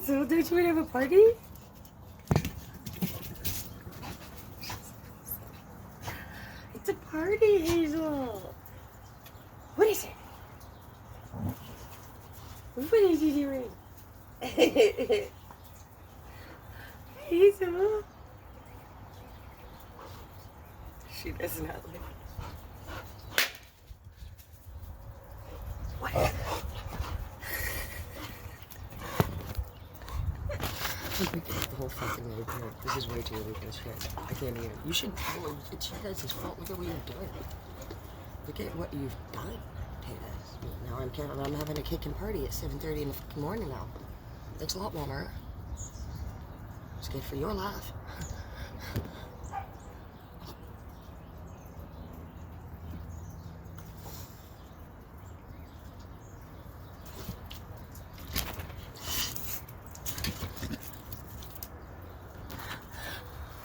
Hazel, don't you want to have a party? It's a party, Hazel. What is it? What is he doing? Hazel. She does not like. What? The whole fucking neighborhood. This is way too late, this shit. I can't even. You should know. It's you guys' fault. Look at what you've done. Look at what you've done, Tatus. Now I'm having a kicking party at 7:30 in the fucking morning now. Thanks a lot, Walmart. It's good for your life.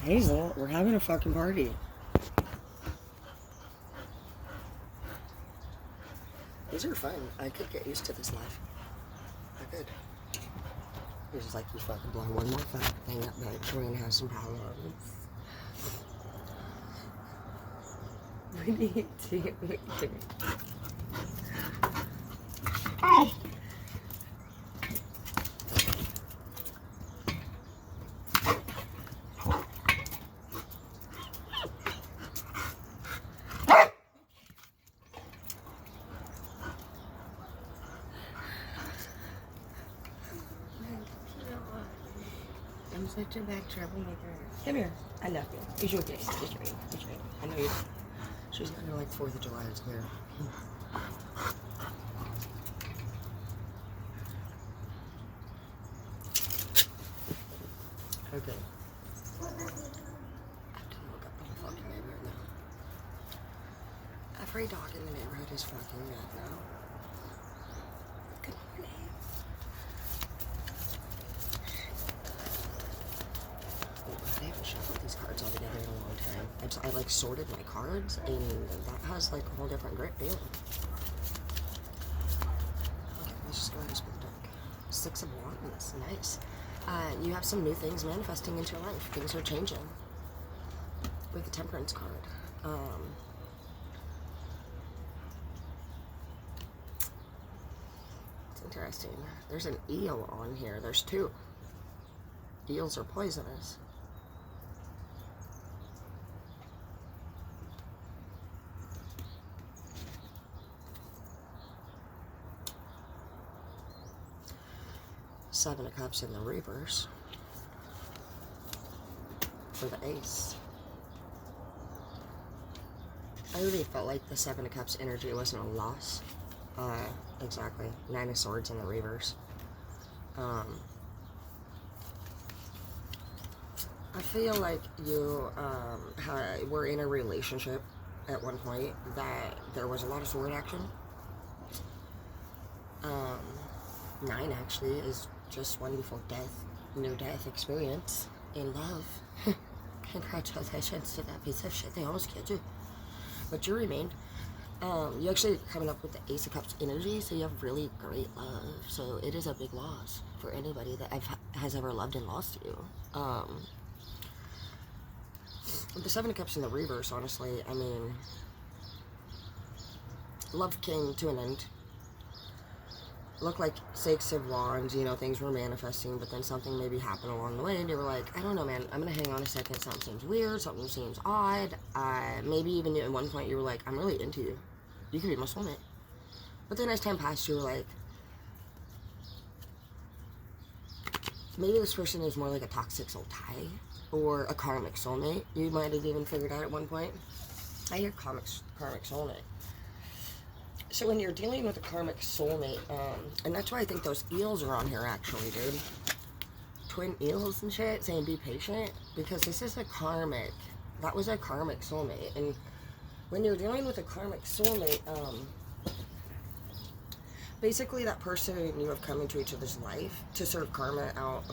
Hazel, we're having a fucking party. These are fun. I could get used to this life. I could. It's just like you fucking blow one more fucking thing up, but we're gonna have some problems. What are you doing? Oh! I'm such a bad troublemaker. Come here. I love you. It's your day. It's your day. It's your day. I know you. She's gonna like 4th of July, it's clear. Okay. I have to look up the fucking neighborhood now. Every dog in the neighborhood is fucking mad now. Good morning. I haven't shuffled these cards all together in a long time. I like sorted my cards, and that has like a whole different grip feeling. Okay, let's just go ahead and split the deck. 6 of Wands, nice. You have some new things manifesting into your life. Things are changing. With the Temperance card. It's interesting. There's an eel on here. There's 2. Eels are poisonous. Seven of Cups in the reverse for the Ace. I really felt like the Seven of Cups energy wasn't a loss. Exactly. 9 of Swords in the reverse. I feel like you were in a relationship at one point that there was a lot of sword action. 9 actually is just wonderful near-death experience in love. Congratulations to that piece of shit. They almost killed you. But you remained. You actually coming up with the Ace of Cups energy, so you have really great love. So it is a big loss for anybody that has ever loved and lost you. The Seven of Cups in the reverse, honestly, I mean, love came to an end. Looked like 6 of Wands, you know, things were manifesting, but then something maybe happened along the way, and you were like, I don't know, man, I'm gonna hang on a second, something seems weird, something seems odd. Maybe even at one point you were like, I'm really into you. You could be my soulmate. But then as time passed, you were like, maybe this person is more like a toxic soul tie, or a karmic soulmate. You might have even figured out at one point. I hear karmic soulmate. So when you're dealing with a karmic soulmate, and that's why I think those eels are on here actually, dude. Twin eels and shit, saying be patient, because this is a karmic, that was a karmic soulmate. And when you're dealing with a karmic soulmate, basically that person and you have come into each other's life to serve karma out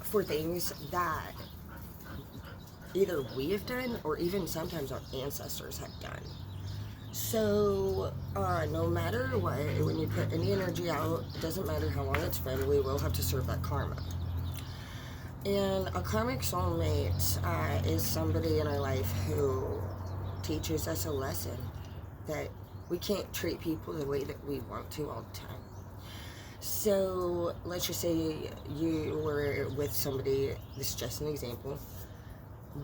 for things that either we have done or even sometimes our ancestors have done. So, no matter what, when you put any energy out, it doesn't matter how long it's been, we will have to serve that karma. And a karmic soulmate is somebody in our life who teaches us a lesson that we can't treat people the way that we want to all the time. So, let's just say you were with somebody, this is just an example,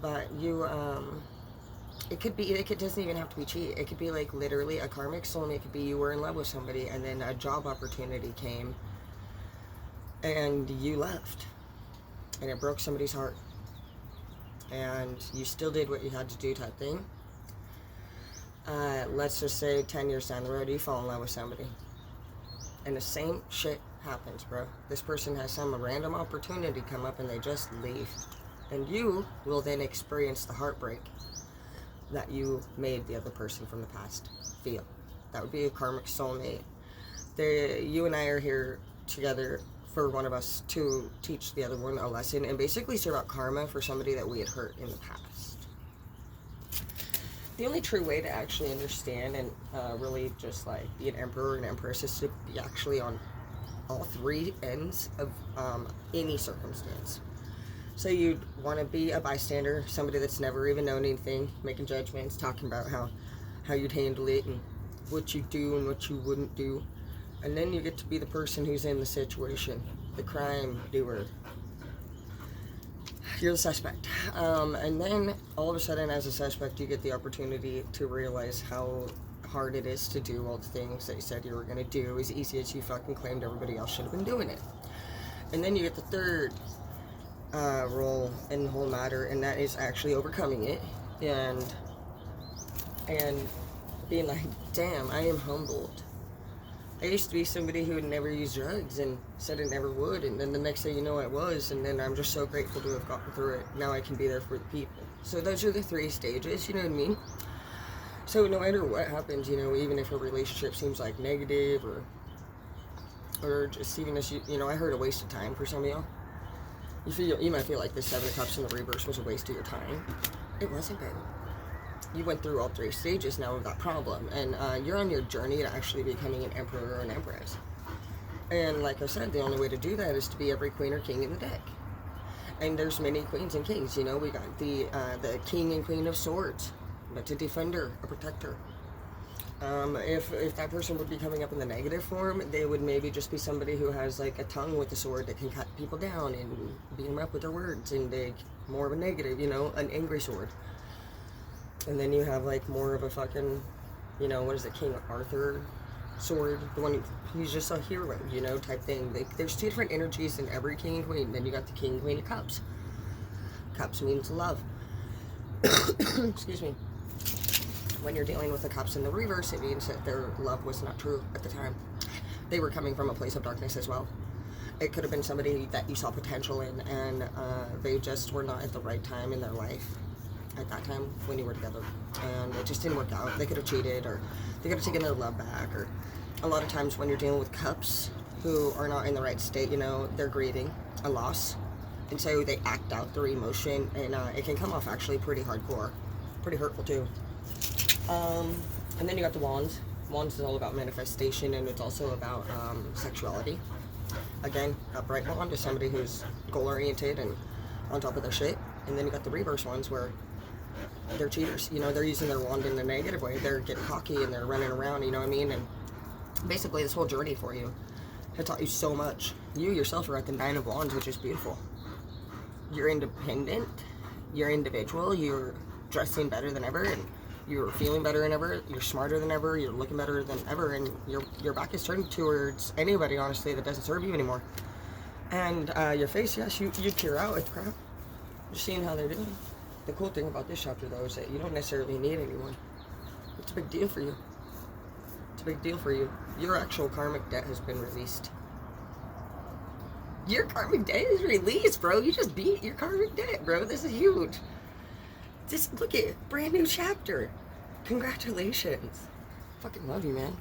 but you, it doesn't even have to be cheat. It could be like literally a karmic soulmate. It could be you were in love with somebody and then a job opportunity came and you left. And it broke somebody's heart. And you still did what you had to do type thing. Let's just say 10 years down the road, you fall in love with somebody. And the same shit happens, bro. This person has some random opportunity come up and they just leave. And you will then experience the heartbreak that you made the other person from the past feel. That would be a karmic soulmate. You and I are here together for one of us to teach the other one a lesson and basically serve out karma for somebody that we had hurt in the past. The only true way to actually understand and really just like be an emperor and empress is to be actually on all three ends of any circumstance. So you'd want to be a bystander, somebody that's never even known anything, making judgments, talking about how you'd handle it and what you do and what you wouldn't do. And then you get to be the person who's in the situation, the crime doer. You're the suspect. And then all of a sudden as a suspect you get the opportunity to realize how hard it is to do all the things that you said you were going to do as easy as you fucking claimed everybody else should have been doing it. And then you get the third role in the whole matter, and that is actually overcoming it and being like, damn, I am humbled. I used to be somebody who would never use drugs and said it never would, and then the next thing you know I was, and then I'm just so grateful to have gotten through it. Now I can be there for the people. So those are the three stages, you know what I mean? So no matter what happens, you know, even if a relationship seems like negative or just even as you know, I heard a waste of time for some of y'all. You might feel like the Seven of Cups in the reverse was a waste of your time. It wasn't, babe. You went through all three stages now of that problem, and you're on your journey to actually becoming an emperor or an empress. And like I said, the only way to do that is to be every queen or king in the deck. And there's many queens and kings. You know, we got the king and queen of swords, but a defender, a protector. If that person would be coming up in the negative form, they would maybe just be somebody who has like a tongue with a sword that can cut people down and beat them up with their words, and they more of a negative, you know, an angry sword. And then you have like more of a fucking, you know, what is it, King Arthur sword, the one he's just a hero, you know, type thing. There's two different energies in every king and queen. Then you got the king and queen of cups. Cups means love. Excuse me. When you're dealing with the cups in the reverse, it means that their love was not true at the time. They were coming from a place of darkness as well. It could have been somebody that you saw potential in, and they just were not at the right time in their life at that time when you were together, and it just didn't work out. They could have cheated, or they could have taken their love back, or a lot of times when you're dealing with cups who are not in the right state, you know, they're grieving a loss, and so they act out their emotion, and it can come off actually pretty hardcore, pretty hurtful too. And then you got the wands. Wands is all about manifestation, and it's also about sexuality. Again, a bright wand is somebody who's goal-oriented and on top of their shit. And then you got the reverse ones where they're cheaters. You know, they're using their wand in a negative way. They're getting cocky and they're running around, you know what I mean? And basically this whole journey for you has taught you so much. You yourself are at the Nine of Wands, which is beautiful. You're independent. You're individual. You're dressing better than ever, and you're feeling better than ever, you're smarter than ever, you're looking better than ever, and your back is turned towards anybody, honestly, that doesn't serve you anymore. And your face, yes, you clear out with crap. Just seeing how they're doing. The cool thing about this chapter, though, is that you don't necessarily need anyone. It's a big deal for you. It's a big deal for you. Your actual karmic debt has been released. Your karmic debt is released, bro. You just beat your karmic debt, bro. This is huge. Just look at it. Brand new chapter. Congratulations. Fucking love you, man.